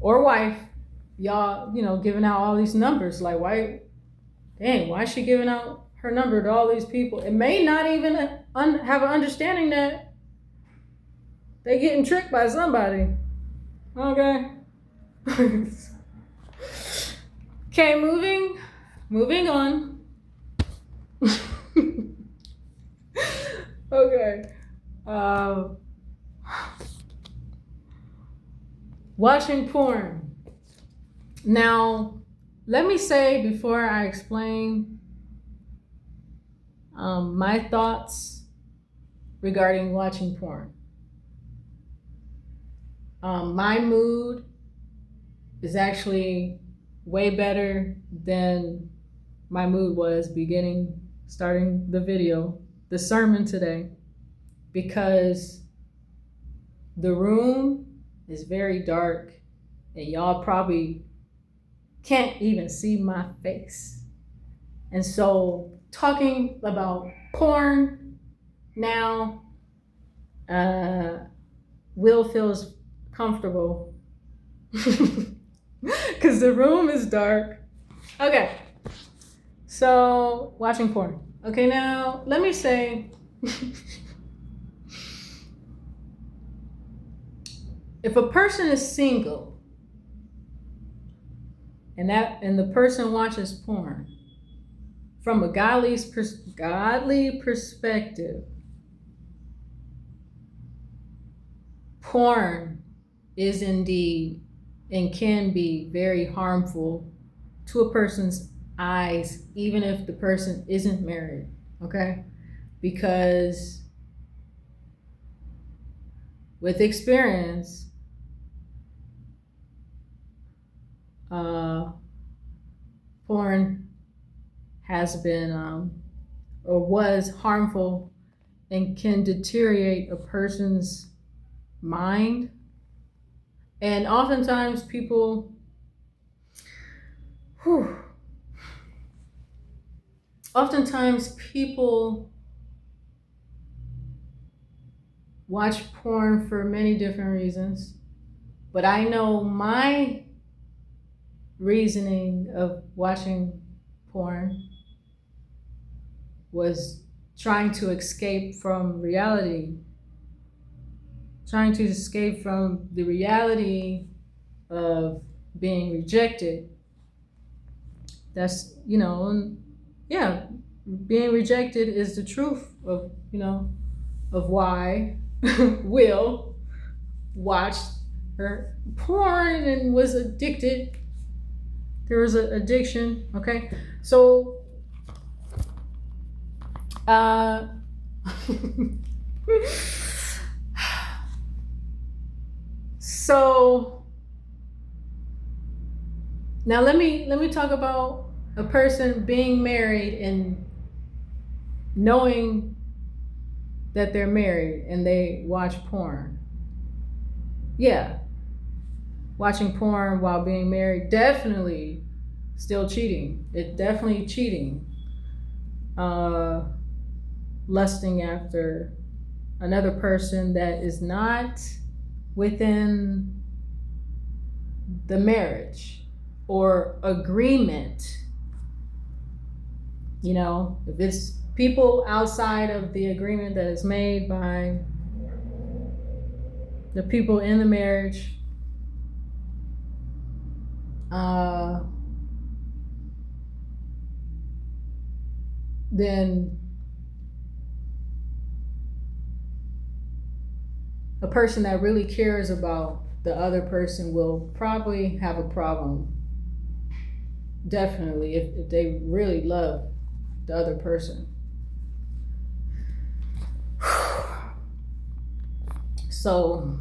or wife, y'all, giving out all these numbers. Like, why is she giving out her number to all these people? It may not even have an understanding that they getting tricked by somebody. Okay. Okay, moving on. Okay. Watching porn. Now, let me say before I explain my thoughts regarding watching porn. My mood is actually way better than my mood was starting the sermon today, because the room is very dark and y'all probably can't even see my face. And so talking about porn now, Will feels comfortable because the room is dark. Okay, so watching porn. Okay, now let me say, if a person is single and the person watches porn, from a godly perspective, porn is indeed and can be very harmful to a person's eyes, even if the person isn't married, okay? Because with experience, uh, porn has been or was harmful and can deteriorate a person's mind. And oftentimes people, whew, oftentimes people watch porn for many different reasons. But I know my reasoning of watching porn was trying to escape from reality, trying to escape from the reality of being rejected. That's, yeah, being rejected is the truth of, of why Will watched her porn and was addicted. There was an addiction, okay? So, uh, so now let me talk about a person being married and knowing that they're married and they watch porn. Yeah, watching porn while being married definitely still cheating. It definitely cheating. Uh, lusting after another person that is not within the marriage or agreement. If it's people outside of the agreement that is made by the people in the marriage, then a person that really cares about the other person will probably have a problem. Definitely, if they really love the other person. So,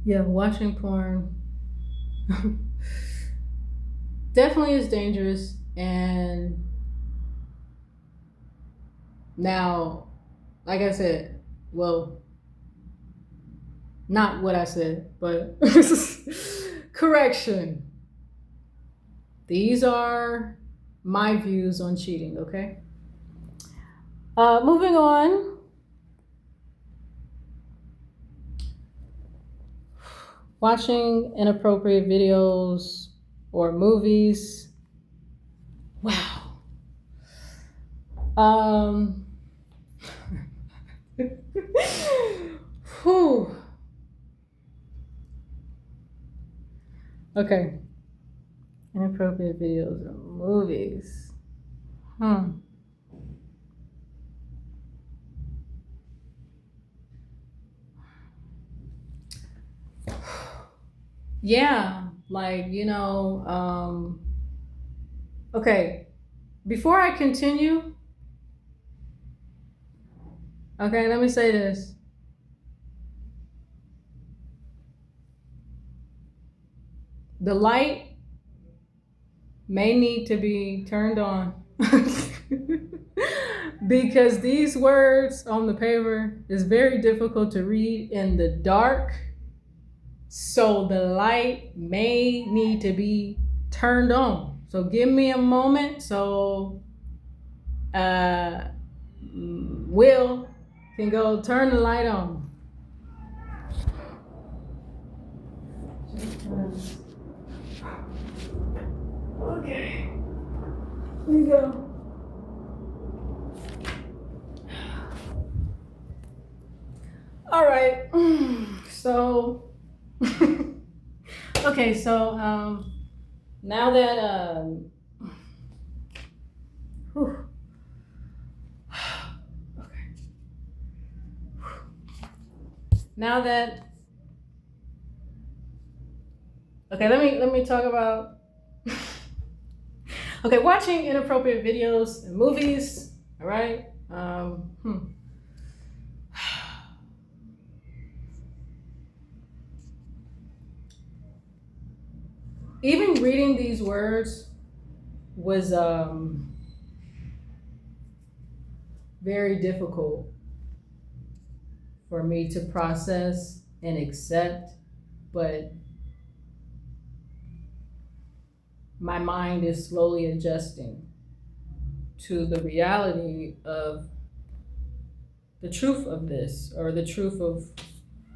yeah, watching porn definitely is dangerous. And now, like I said, well, not what I said, but correction. These are my views on cheating, okay? Moving on. Watching inappropriate videos or movies. Wow. Whew. Okay. Inappropriate videos or movies. Yeah, like, okay, before I continue, okay, let me say this. The light may need to be turned on because these words on the paper is very difficult to read in the dark. So the light may need to be turned on. So give me a moment so Will can go turn the light on. Okay. Here you go. All right. So, okay. So now that whew. Okay. now that okay, let me talk about okay, watching inappropriate videos and movies. All right. Even reading these words was very difficult for me to process and accept, but my mind is slowly adjusting to the reality of the truth of this, or the truth of,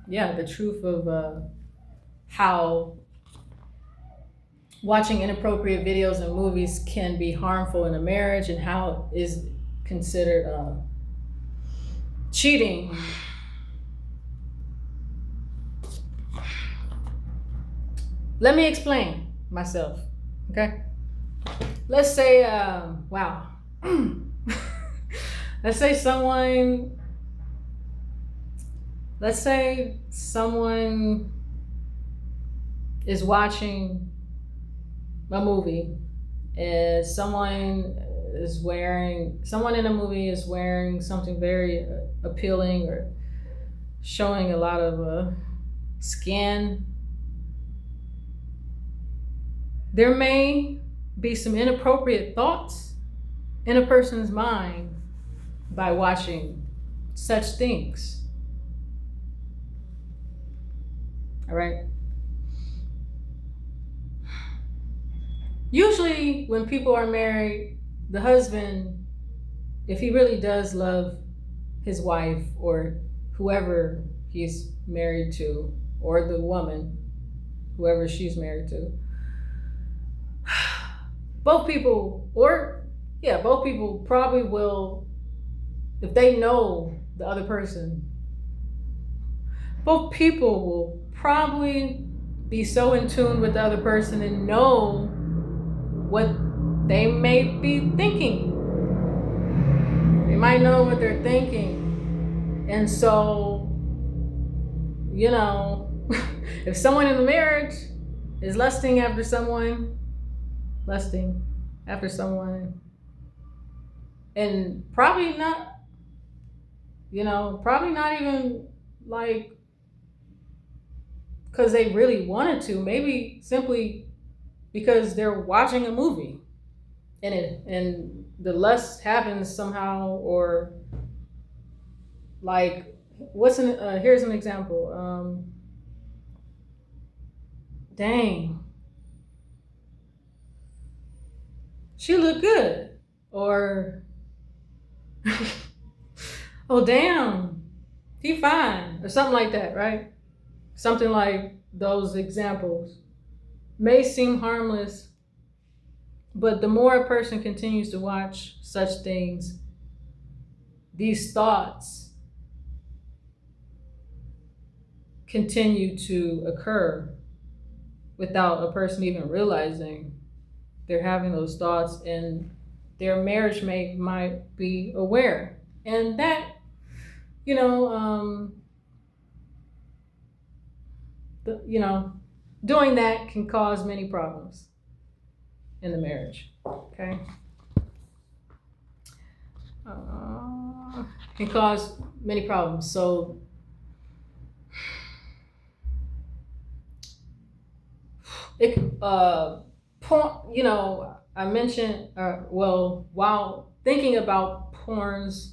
yeah, the truth of how watching inappropriate videos and movies can be harmful in a marriage, and how it is considered cheating. Let me explain myself, okay? Let's say, wow. let's say someone, let's say someone is watching a movie, and someone in a movie is wearing something very appealing, or showing a lot of skin. There may be some inappropriate thoughts in a person's mind by watching such things. All right. Usually, when people are married, the husband, if he really does love his wife or whoever he's married to, or the woman, whoever she's married to, both people, both people probably will, if they know the other person, both people will probably be so in tune with the other person and know what they may be thinking. They might know what they're thinking. And so, if someone in the marriage is lusting after someone, and probably not even like because they really wanted to, maybe simply because they're watching a movie, and the lust happens somehow, or like here's an example. Dang, she looked good, or oh damn, he fine, or something like that, right? Something like those examples may seem harmless, but the more a person continues to watch such things, these thoughts continue to occur without a person even realizing they're having those thoughts, and their marriage mate might be aware. And that, you know, doing that can cause many problems in the marriage. Okay, can cause many problems. So it I mentioned, while thinking about porns,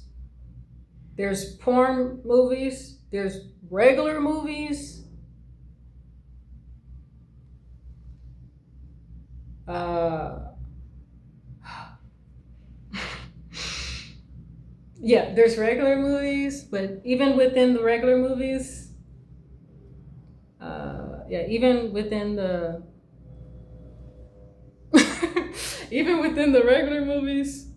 there's porn movies, there's regular movies. Yeah, there's regular movies, but even within the regular movies, even within the even within the regular movies,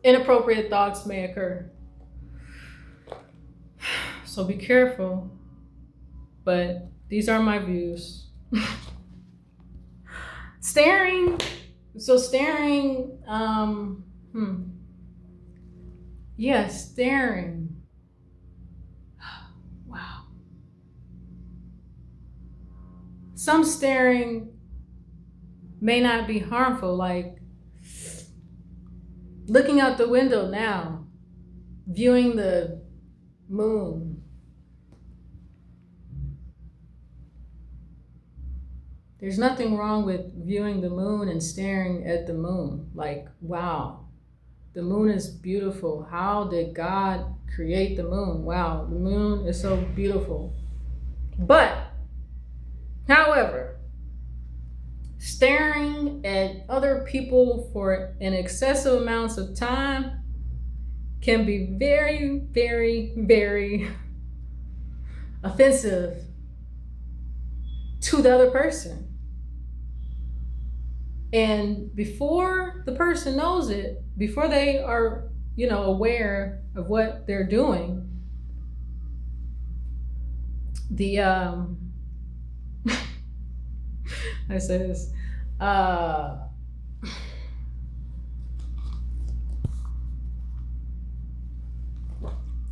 inappropriate thoughts may occur. So be careful. But these are my views. Staring. So staring. Yeah, staring. Wow. Some staring may not be harmful, like looking out the window now, viewing the moon. There's nothing wrong with viewing the moon and staring at the moon. Like, wow, the moon is beautiful. How did God create the moon? Wow, the moon is so beautiful. But, however, staring at other people for an excessive amounts of time can be very, very, very offensive to the other person. And before the person knows it, before they are, aware of what they're doing, the I say this,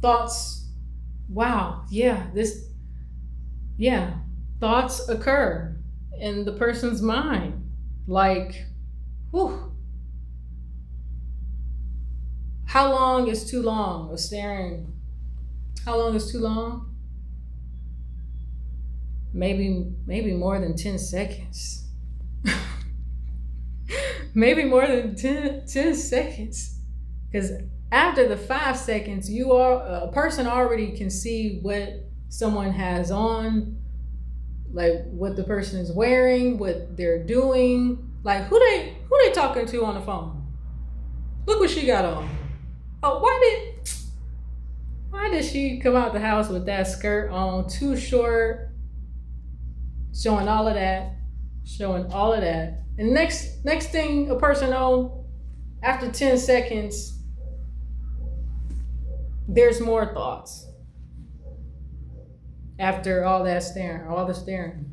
thoughts. Wow, yeah, thoughts occur in the person's mind, like, whew, how long is too long of staring? How long is too long? Maybe more than 10 seconds. Maybe more than 10 seconds. Because after the 5 seconds, a person already can see what someone has on, like what the person is wearing, what they're doing, like who they talking to on the phone. Look what she got on. Oh, why did she come out the house with that skirt on, too short, showing all of that, showing all of that. And next thing a person know, after 10 seconds, there's more thoughts. After all that staring, all the staring.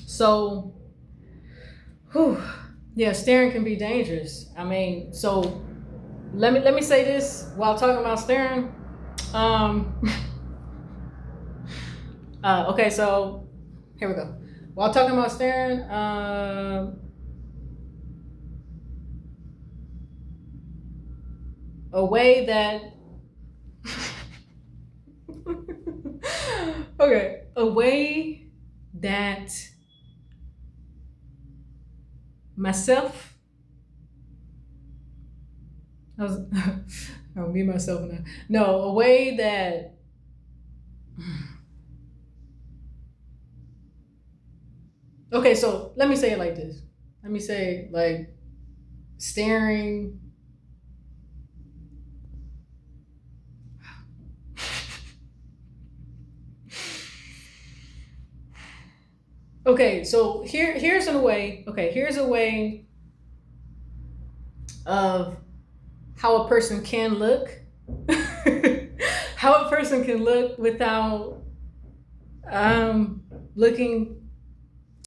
So, whew, yeah, staring can be dangerous. I mean, so let me say this while talking about staring. Um, okay, so here we go. While talking about staring, a way that okay, a way that myself, I was, I'll be myself now. No, a way that okay, so let me say it like this. Let me say like staring. Okay, so here's a way. Okay, here's a way of how a person can look. How a person can look without looking